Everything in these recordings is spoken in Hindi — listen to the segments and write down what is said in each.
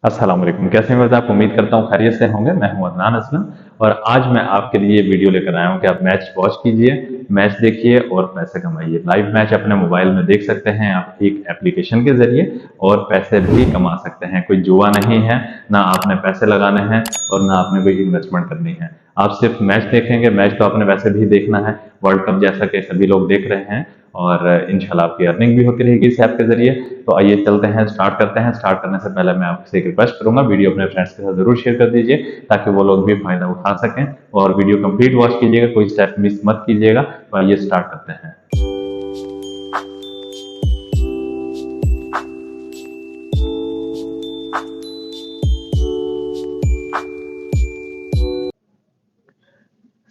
अस्सलाम वालेकुम। कैसे हैं वैसे आप? उम्मीद करता हूँ खैरियत से होंगे। मैं हूँ अदनान असलम और आज मैं आपके लिए वीडियो लेकर आया हूँ कि आप मैच वॉच कीजिए, मैच देखिए और पैसे कमाइए। लाइव मैच अपने मोबाइल में देख सकते हैं आप एक एप्लीकेशन के ज़रिए और पैसे भी कमा सकते हैं। कोई जुआ नहीं है, ना आपने पैसे लगाने हैं और ना आपने कोई इन्वेस्टमेंट करनी है। आप सिर्फ मैच देखेंगे, मैच तो आपने वैसे भी देखना है, वर्ल्ड कप जैसा कि सभी लोग देख रहे हैं और इंशाल्लाह आपकी अर्निंग भी होती रहेगी इस ऐप के ज़रिए। तो आइए चलते हैं, स्टार्ट करते हैं। स्टार्ट करने से पहले मैं आपसे एक रिक्वेस्ट करूंगा, वीडियो अपने फ्रेंड्स के साथ ज़रूर शेयर कर दीजिए ताकि वो लोग भी फ़ायदा उठा सकें और वीडियो कंप्लीट वॉच कीजिएगा, कोई स्टेप मिस मत कीजिएगा। तो आइए स्टार्ट करते हैं।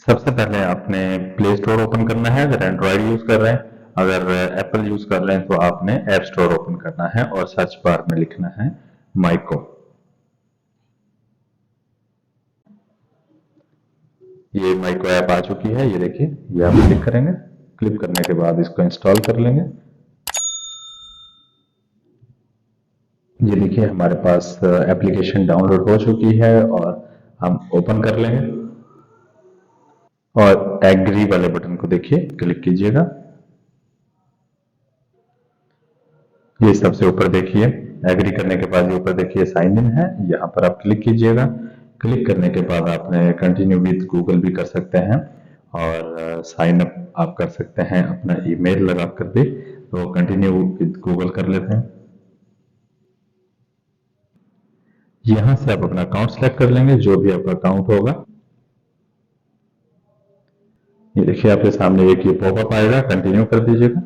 सबसे पहले आपने प्ले स्टोर ओपन करना है अगर एंड्रॉयड यूज़ कर रहे हैं। अगर एप्पल यूज़ कर रहे हैं तो आपने ऐप स्टोर ओपन करना है और सर्च बार में लिखना है माइको। ये माइको ऐप आ चुकी है, ये देखिए, ये आप क्लिक करेंगे। क्लिक करने के बाद इसको इंस्टॉल कर लेंगे। ये देखिए हमारे पास एप्लीकेशन डाउनलोड हो चुकी है और हम ओपन कर लेंगे और एग्री वाले बटन को देखिए क्लिक कीजिएगा। ये सबसे ऊपर देखिए, एग्री करने के बाद ये ऊपर देखिए साइन इन है, यहाँ पर आप क्लिक कीजिएगा। क्लिक करने के बाद आपने कंटिन्यू विद गूगल भी कर सकते हैं और साइन अप आप कर सकते हैं अपना ईमेल लगा कर भी। तो कंटिन्यू विद गूगल कर लेते हैं। यहाँ से आप अपना अकाउंट सेलेक्ट कर लेंगे, जो भी आपका अकाउंट होगा। ये देखिए आपके सामने एक ये पॉपअप आएगा, कंटिन्यू कर दीजिएगा।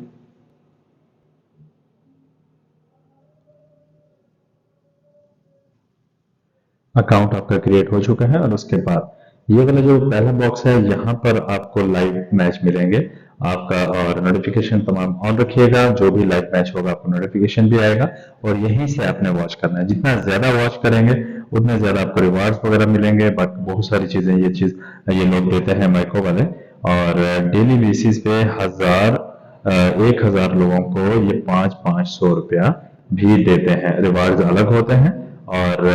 अकाउंट आपका क्रिएट हो चुका है और उसके बाद ये वाला जो पहला बॉक्स है, यहाँ पर आपको लाइव मैच मिलेंगे आपका और नोटिफिकेशन तमाम ऑन रखिएगा। जो भी लाइव मैच होगा आपको नोटिफिकेशन भी आएगा और यहीं से आपने वॉच करना है। जितना ज्यादा वॉच करेंगे उतना ज्यादा आपको रिवार्ड्स वगैरह मिलेंगे। बाकी बहुत सारी चीजें ये लोग देते हैं माइको वाले और डेली बेसिस पे 1000 लोगों को ये 500-500 रुपया भी देते हैं। रिवार्ड्स अलग होते हैं और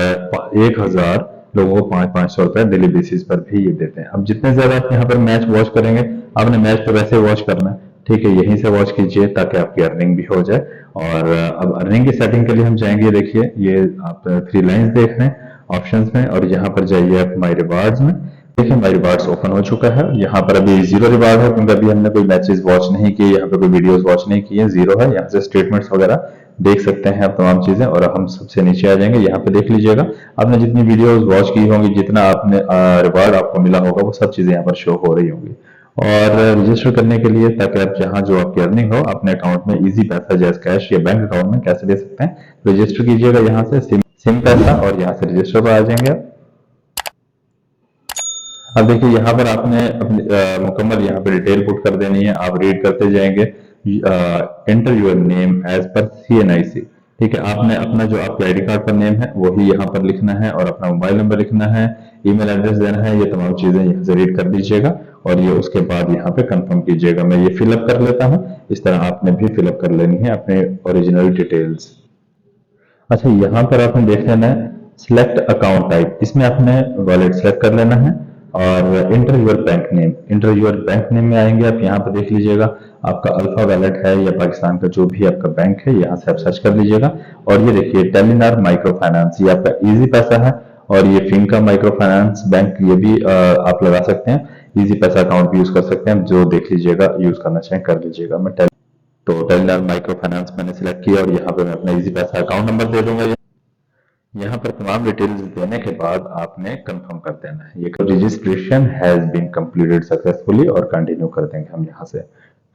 1000 लोगों को 500-500 रुपया डेली बेसिस पर भी ये देते हैं। अब जितने ज्यादा आप यहाँ पर मैच वॉच करेंगे, आपने मैच तो वैसे वॉच करना है, ठीक है, यहीं से वॉच कीजिए ताकि आपकी अर्निंग भी हो जाए। और अब अर्निंग की सेटिंग के लिए हम जाएंगे। देखिए ये आप 3 लाइन्स देख रहे हैं ऑप्शंस में और यहाँ पर जाइए आप माई रिवार्ड्स में। देखिए माई रिवार्ड्स ओपन हो चुका है। यहाँ पर अभी 0 रिवार्ड है क्योंकि अभी हमने कोई मैचेस वॉच नहीं किए, यहाँ पे कोई वीडियोस वॉच नहीं किए, 0 है। यहाँ से स्टेटमेंट्स वगैरह देख सकते हैं आप तमाम चीजें। और हम सबसे नीचे आ जाएंगे, यहाँ पे देख लीजिएगा आपने जितनी वीडियोस वॉच की होंगी, जितना आपने रिवार्ड आपको मिला होगा, वो सब चीजें यहाँ पर शो हो रही होंगी। और रजिस्टर करने के लिए, ताकि आप जहाँ जो आपकी अर्निंग हो अपने अकाउंट में इजी पैसा जैसे कैश या बैंक अकाउंट में कैसे दे सकते हैं, रजिस्टर कीजिएगा यहाँ से सिम पैसा और यहाँ से रजिस्टर पर आ जाएंगे आप। अब देखिए यहाँ पर आपने अपनी मुकम्मल यहाँ पे डिटेल पुट कर देनी है। आप रीड करते जाएंगे। Enter your name as per CNIC। ठीक है, आपने अपना जो आपके आईडी कार्ड पर नेम है वही यहाँ पर लिखना है और अपना मोबाइल नंबर लिखना है, ईमेल एड्रेस देना है। ये तमाम चीजें यहाँ से रीड कर दीजिएगा और ये उसके बाद यहाँ पे कंफर्म कीजिएगा। मैं ये फिलअप कर लेता हूँ। इस तरह आपने भी फिलअप कर लेनी है अपने ओरिजिनल डिटेल्स। अच्छा, यहाँ पर आपने देख लेना है सिलेक्ट अकाउंट टाइप, इसमें आपने वॉलेट सेलेक्ट कर लेना है और inter your bank name. Inter your bank name में आएंगे आप, यहाँ पर देख लीजिएगा आपका अल्फा वैलेट है या पाकिस्तान का जो भी आपका बैंक है, यहाँ से आप सर्च कर लीजिएगा। और ये देखिए टेलीनार माइक्रो फाइनेंस, ये आपका इजी पैसा है और ये फिनका माइक्रो फाइनेंस बैंक, ये भी आप लगा सकते हैं। इजी पैसा अकाउंट भी यूज कर सकते हैं, जो देख लीजिएगा यूज करना चाहें कर लीजिएगा। तो टेलीनार माइक्रो फाइनेंस मैंने सिलेक्ट किया और यहाँ पे मैं अपना इजी पैसा अकाउंट नंबर दे दूंगा। यहाँ पर तमाम डिटेल्स देने के बाद आपने कंफर्म कर देना है। ये registration has been completed successfully और कंटिन्यू कर देंगे हम। यहाँ से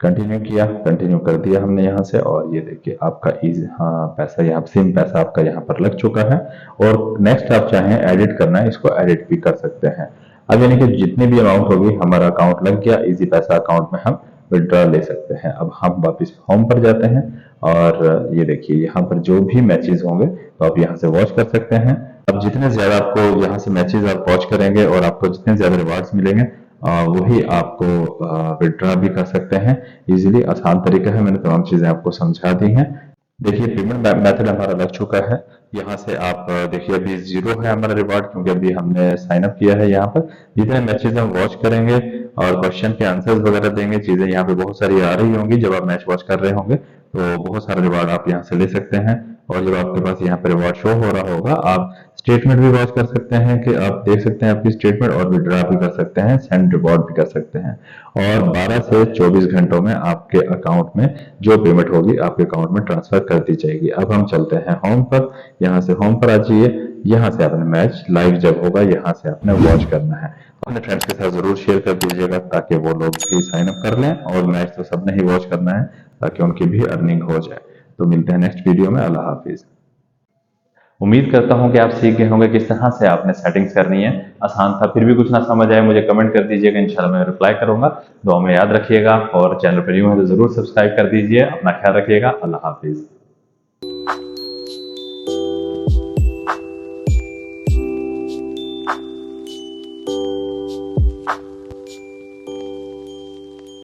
कंटिन्यू किया, कंटिन्यू कर दिया हमने यहाँ से और ये देखिए आपका पैसा, यहाँ सिम पैसा आपका यहाँ पर लग चुका है। और नेक्स्ट आप चाहें एडिट करना है, इसको एडिट भी कर सकते हैं। अब यानी कि जितनी भी अमाउंट होगी हमारा अकाउंट लग गया, इजी पैसा अकाउंट में हम विड्रॉ ले सकते हैं। अब हम वापस होम पर जाते हैं और ये देखिए यहाँ पर जो भी मैचेस होंगे तो आप यहाँ से वॉच कर सकते हैं। अब जितने ज्यादा आपको यहाँ से मैचेस आप वॉच करेंगे और आपको जितने ज्यादा रिवार्ड्स मिलेंगे वही आपको विड्रॉ भी कर सकते हैं इजीली। आसान तरीका है, मैंने तमाम चीजें आपको समझा दी हैं। देखिए पेमेंट मेथड हमारा लग चुका है। यहाँ से आप देखिए अभी जीरो है हमारा रिवॉर्ड, क्योंकि अभी हमने साइन अप किया है। यहाँ पर जितने मैचेस हम वॉच करेंगे और क्वेश्चन के आंसर्स वगैरह देंगे, चीजें यहाँ पे बहुत सारी आ रही होंगी जब आप मैच वॉच कर रहे होंगे, तो बहुत सारा रिवॉर्ड आप यहाँ से ले सकते हैं। और जब आपके पास यहाँ पे रिवॉर्ड शो हो रहा होगा, आप स्टेटमेंट भी वॉच कर सकते हैं कि आप देख सकते हैं आपकी स्टेटमेंट, और विड्रॉ भी कर सकते हैं, सेंड रिवॉर्ड भी कर सकते हैं। और 12 से 24 घंटों में आपके अकाउंट में जो पेमेंट होगी आपके अकाउंट में ट्रांसफर कर दी जाएगी। अब हम चलते हैं होम पर। यहाँ से होम पर आ जाइए। यहाँ से आपने मैच लाइव जब होगा यहाँ से आपने वॉच करना है। अपने फ्रेंड्स के साथ जरूर शेयर कर दीजिएगा ताकि वो लोग भी साइन अप कर लें, और मैच तो सबने ही वॉच करना है ताकि उनकी भी अर्निंग हो जाए। तो मिलते हैं नेक्स्ट वीडियो में। अल्लाह हाफिज। उम्मीद करता हूं कि आप सीख गए होंगे किस तरह से आपने सेटिंग्स करनी है। आसान था, फिर भी कुछ ना समझ आए मुझे कमेंट कर दीजिएगा, इंशाल्लाह मैं रिप्लाई करूंगा। दुआ में याद रखिएगा, और चैनल पर न्यू है तो जरूर सब्सक्राइब कर दीजिए। अपना ख्याल रखिएगा। अल्लाह हाफिज।